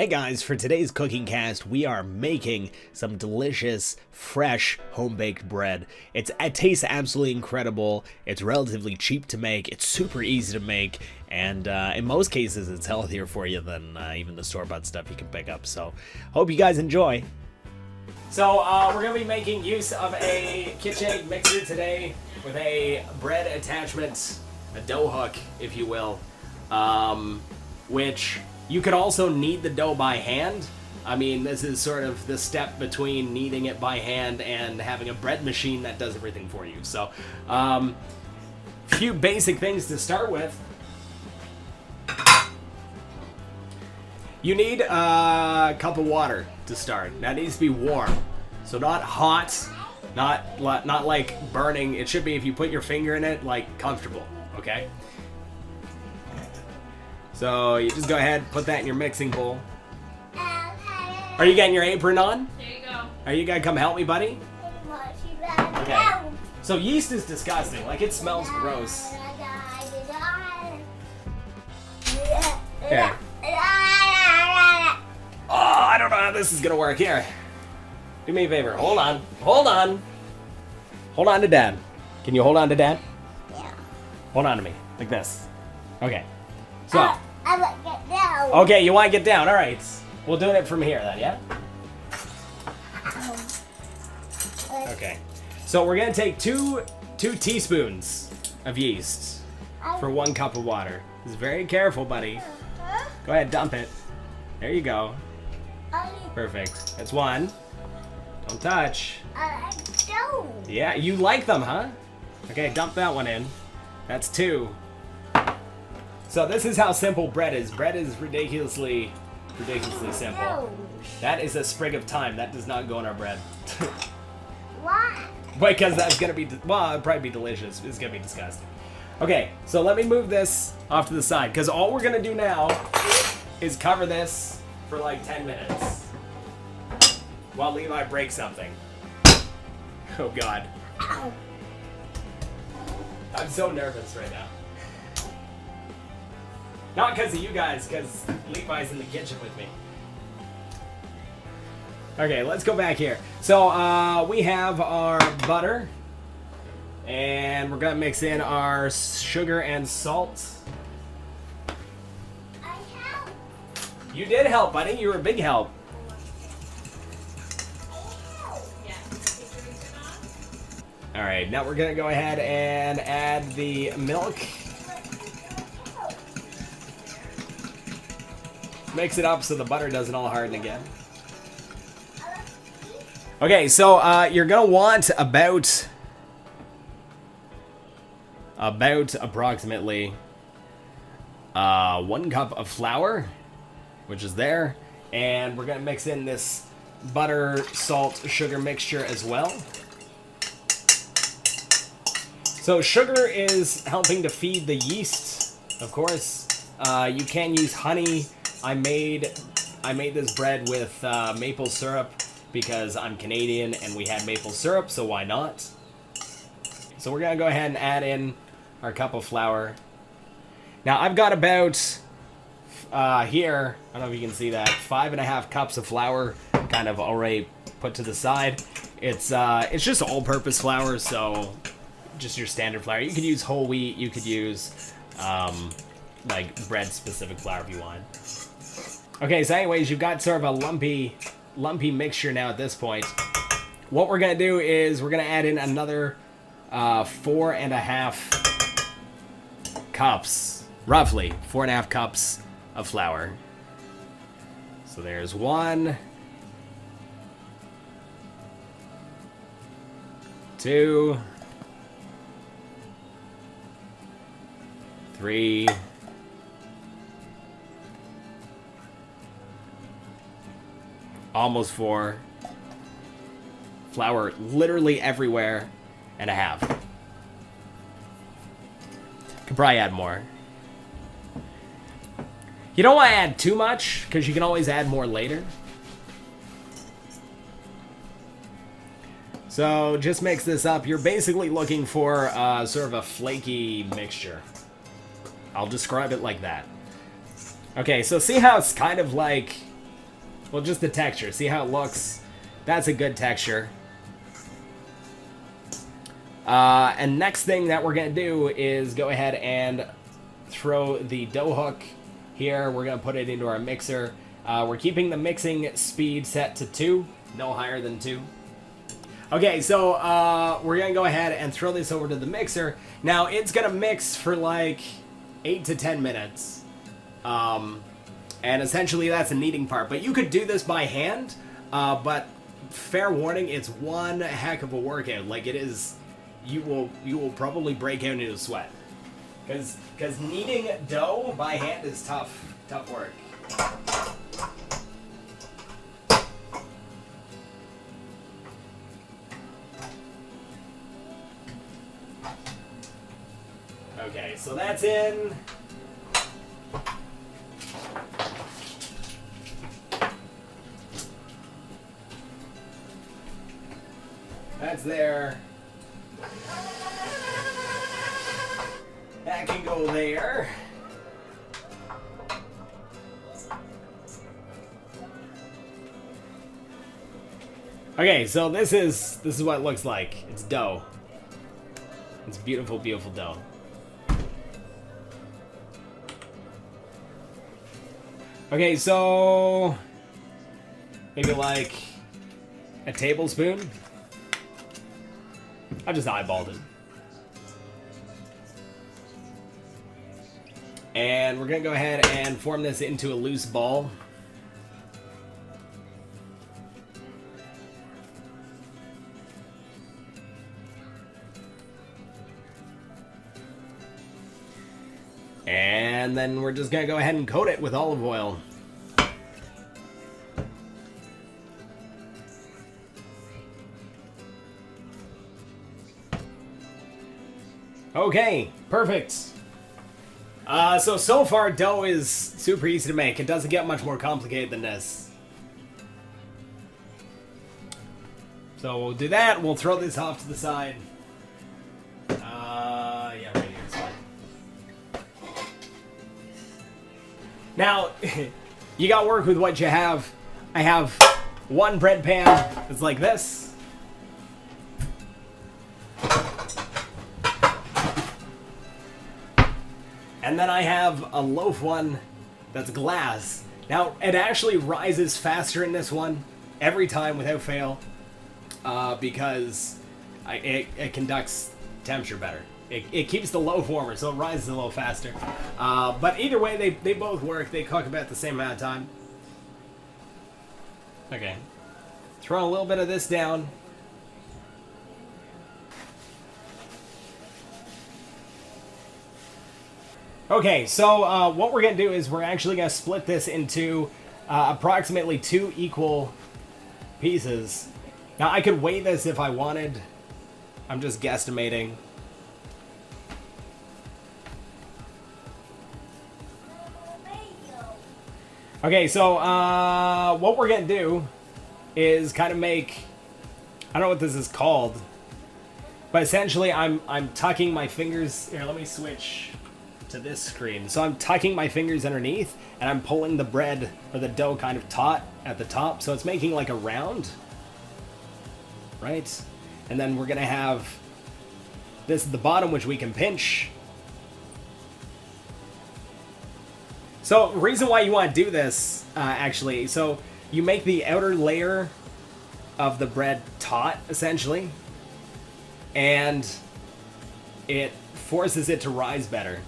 Hey guys, for today's cooking cast, we are making some delicious, fresh, home-baked bread. It tastes absolutely incredible, it's relatively cheap to make, it's super easy to make, and in most cases it's healthier for you than even the store-bought stuff you can pick up. So, hope you guys enjoy. So, we're going to be making use of a KitchenAid mixer today with a bread attachment, a dough hook, if you will, which you could also knead the dough by hand. I mean, this is sort of the step between kneading it by hand and having a bread machine that does everything for you. So, few basic things to start with. You need a cup of water to start. That needs to be warm. So not hot, not like burning. It should be, if you put your finger in it, like comfortable, okay? So you just go ahead, put that in your mixing bowl. Are you getting your apron on? There you go. Are you gonna come help me, buddy? Okay. So yeast is disgusting. Like, it smells gross. Here. Oh, I don't know how this is gonna work. Here. Do me a favor. Hold on. Hold on. Hold on to Dad. Can you hold on to Dad? Yeah. Hold on to me. Like this. Okay. So. I want to get down. Okay, you want to get down. All right. We'll do it from here then, yeah? Okay. So we're going to take two teaspoons of yeast for 1 cup of water. Just very careful, buddy. Go ahead, dump it. There you go. Perfect. That's 1. Don't touch. Yeah, you like them, huh? Okay, dump that one in. That's 2. So this is how simple bread is. Bread is ridiculously simple. That is a sprig of thyme. That does not go in our bread. Why? Because that's gonna be, well, it'd probably be delicious. It's gonna be disgusting. Okay, so let me move this off to the side, because all we're gonna do now is cover this for like 10 minutes while Levi breaks something. Oh God. I'm so nervous right now. Not because of you guys, because Levi's in the kitchen with me. Okay, let's go back here. So, we have our butter. And we're going to mix in our sugar and salt. I help. You did help, buddy. You were a big help. Alright, now we're going to go ahead and add the milk. Mix it up so the butter doesn't all harden again. Okay, so you're gonna want about approximately 1 cup of flour, which is there, and we're gonna mix in this butter, salt, sugar mixture as well. So sugar is helping to feed the yeast, of course. You can use honey. I made this bread with maple syrup because I'm Canadian and we had maple syrup, so why not? So we're gonna go ahead and add in our cup of flour. Now I've got about here, I don't know if you can see that, 5.5 cups of flour kind of already put to the side. It's just all-purpose flour, so just your standard flour. You could use whole wheat, you could use like bread-specific flour if you want. Okay, so anyways, you've got sort of a lumpy mixture now at this point. What we're going to do is we're going to add in another 4.5 cups, roughly 4.5 cups of flour. So there's 1, 2, 3, almost 4. Flour literally everywhere, and a half. Could probably add more. You don't want to add too much, because you can always add more later. So just mix this up. You're basically looking for sort of a flaky mixture. I'll describe it like that. Okay, so see how it's kind of like Well, just the texture. See how it looks? That's a good texture. And next thing that we're going to do is go ahead and throw the dough hook here. We're going to put it into our mixer. We're keeping the mixing speed set to 2, no higher than 2. Okay, so we're going to go ahead and throw this over to the mixer. Now, it's going to mix for like 8 to 10 minutes. And essentially that's the kneading part. But you could do this by hand, but fair warning, it's one heck of a workout. Like it is, you will probably break out into a sweat. Because kneading dough by hand is tough work. Okay, so that's in. That's there. That can go there. Okay, so this is what it looks like. It's dough. It's beautiful, beautiful dough. Okay, so maybe like a tablespoon. I just eyeballed it. And we're going to go ahead and form this into a loose ball. And then we're just going to go ahead and coat it with olive oil. Okay, perfect. So far, dough is super easy to make. It doesn't get much more complicated than this. So we'll do that. We'll throw this off to the side. Yeah, right here. It's fine. Now, you gotta work with what you have. I have one bread pan that's like this. And then I have a loaf one that's glass. Now, it actually rises faster in this one every time without fail because it conducts temperature better. It keeps the loaf warmer, so it rises a little faster. But either way, they both work. They cook about the same amount of time. Okay. Throw a little bit of this down. Okay, so what we're going to do is we're actually going to split this into approximately 2 equal pieces. Now, I could weigh this if I wanted. I'm just guesstimating. Okay, so what we're going to do is kind of make... I don't know what this is called. But essentially, I'm tucking my fingers... Here, let me switch to this screen. So I'm tucking my fingers underneath, and I'm pulling the bread or the dough kind of taut at the top, so it's making like a round, right? And then we're gonna have this at the bottom, which we can pinch. So the reason why you want to do this, actually, so you make the outer layer of the bread taut, essentially, and it forces it to rise better,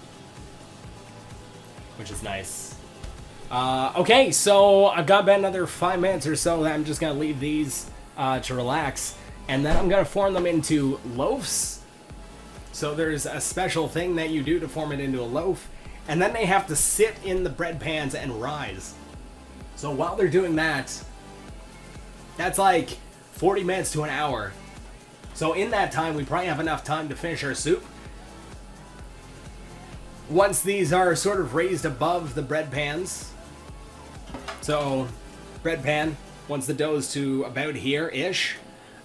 which is nice. Okay, so I've got about another 5 minutes or so that I'm just going to leave these to relax. And then I'm going to form them into loaves. So there's a special thing that you do to form it into a loaf. And then they have to sit in the bread pans and rise. So while they're doing that, that's like 40 minutes to an hour. So in that time, we probably have enough time to finish our soup. Once these are sort of raised above the bread pans, so bread pan, once the dough is to about here-ish,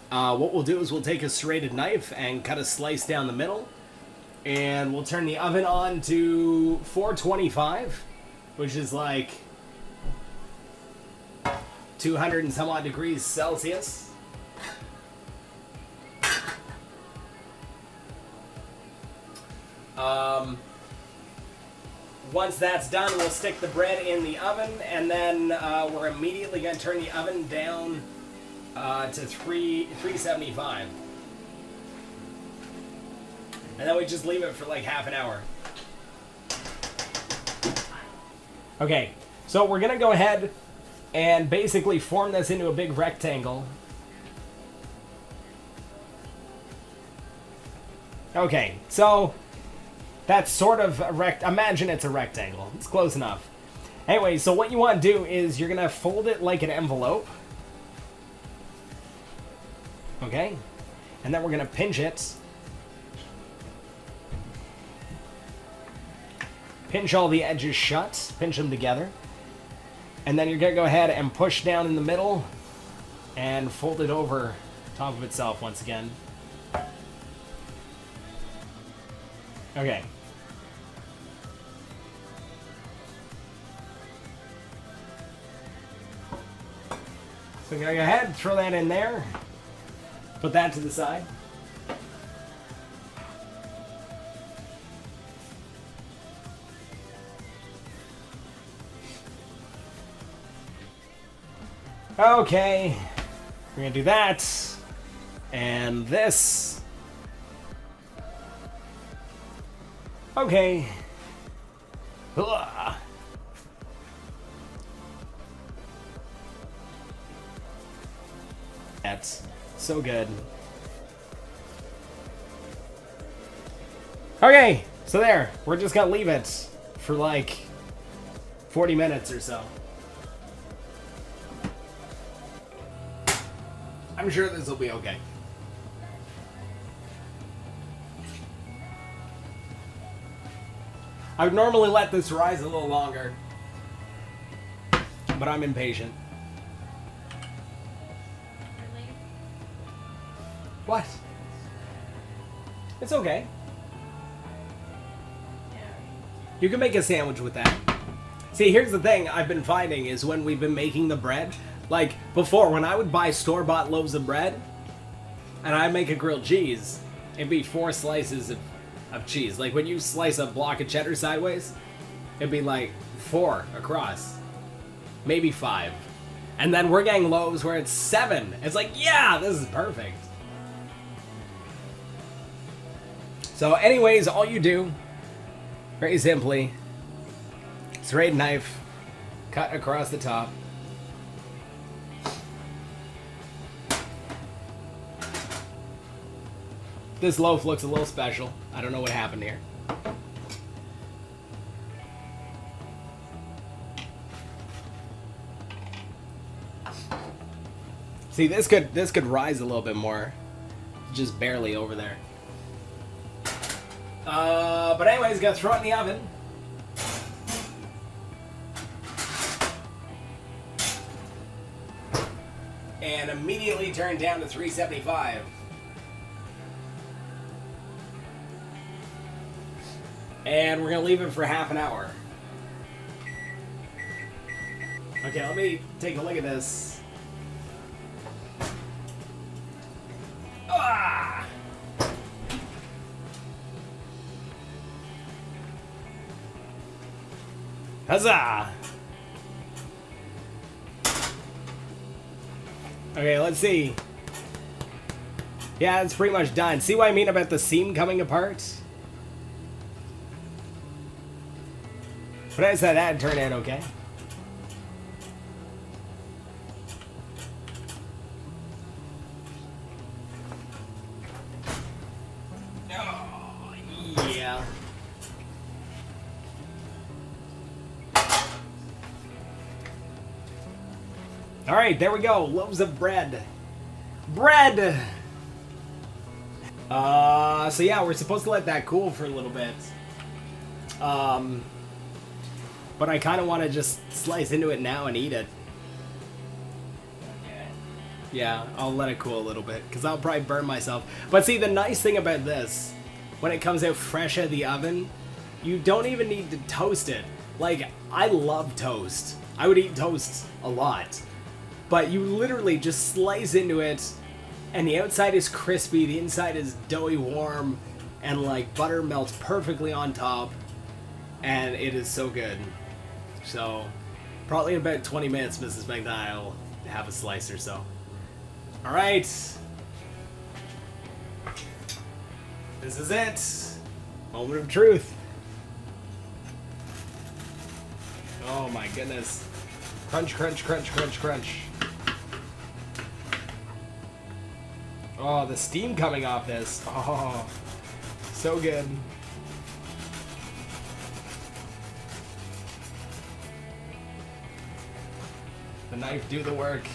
what we'll do is we'll take a serrated knife and cut a slice down the middle, and we'll turn the oven on to 425, which is like 200 and some odd degrees Celsius. Once that's done, we'll stick the bread in the oven, and then we're immediately going to turn the oven down to 375. And then we just leave it for like half an hour. Okay, so we're going to go ahead and basically form this into a big rectangle. Okay, so that's sort of a imagine it's a rectangle. It's close enough. Anyway, so what you want to do is you're going to fold it like an envelope. Okay, and then we're going to pinch it. Pinch all the edges shut, pinch them together. And then you're going to go ahead and push down in the middle and fold it over top of itself once again. Okay. So you're going to go ahead, throw that in there. Put that to the side. Okay, we're gonna do that, and this. Okay. Ugh. That's so good. Okay, so there, we're just gonna leave it for like 40 minutes or so. I'm sure this will be okay. I would normally let this rise a little longer, but I'm impatient. Really? What? It's okay. Yeah. You can make a sandwich with that. See, here's the thing I've been finding is when we've been making the bread, like before, when I would buy store-bought loaves of bread and I'd make a grilled cheese, it'd be 4 slices of cheese. Like when you slice a block of cheddar sideways, it'd be like 4 across, maybe 5. And then we're getting loaves where it's 7. It's like, yeah, this is perfect. So anyways, all you do, very simply, serrated knife, cut across the top. This loaf looks a little special. I don't know what happened here. See, this could rise a little bit more. Just barely over there. But anyways, gotta throw it in the oven. And immediately turn down to 375. And we're gonna leave it for half an hour. Okay, let me take a look at this. Ah! Huzzah! Okay, let's see. Yeah, it's pretty much done. See what I mean about the seam coming apart? But I said that turned out okay. Oh, yeah. All right, there we go. Loaves of bread. Bread! So yeah, we're supposed to let that cool for a little bit. But I kind of want to just slice into it now and eat it. Yeah, I'll let it cool a little bit, because I'll probably burn myself. But see, the nice thing about this, when it comes out fresh out of the oven, you don't even need to toast it. Like, I love toast. I would eat toast a lot. but you literally just slice into it, and the outside is crispy, the inside is doughy warm, and like butter melts perfectly on top, and it is so good. So, probably in about 20 minutes, Mrs. Megna will have a slice or so. Alright. This is it. Moment of truth. Oh my goodness. Crunch, crunch, crunch, crunch, crunch. Oh, the steam coming off this. Oh, so good. The knife do the work.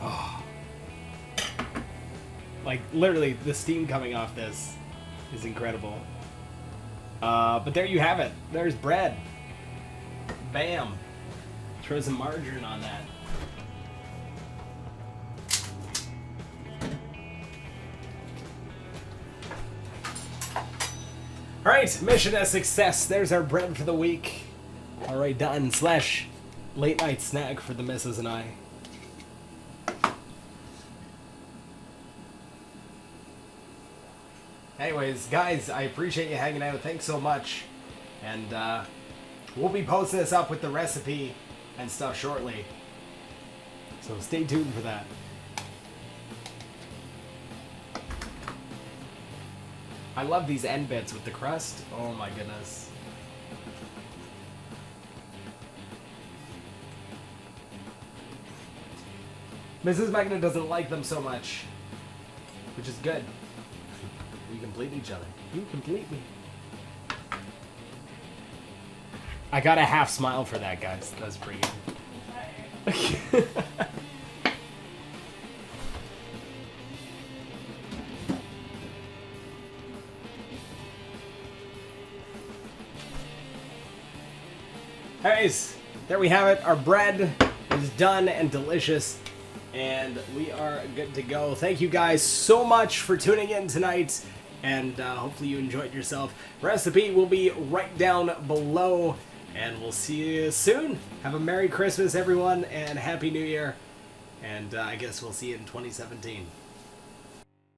Oh. Like, literally, the steam coming off this is incredible. But there you have it. There's bread. Bam. Throw some margarine on that. Alright, mission a success. There's our bread for the week. Alright, done. / late night snack for the missus and I. Anyways, guys, I appreciate you hanging out. Thanks so much. And we'll be posting this up with the recipe and stuff shortly. So stay tuned for that. I love these end bits with the crust. Oh my goodness. Mrs. Megna doesn't like them so much, which is good. We complete each other. You complete me. I got a half smile for that, guys. That's pretty good. Anyways, there we have it. Our bread is done and delicious, and we are good to go. Thank you guys so much for tuning in tonight, and hopefully you enjoyed yourself. Recipe will be right down below, and we'll see you soon. Have a Merry Christmas, everyone, and Happy New Year, and I guess we'll see you in 2017.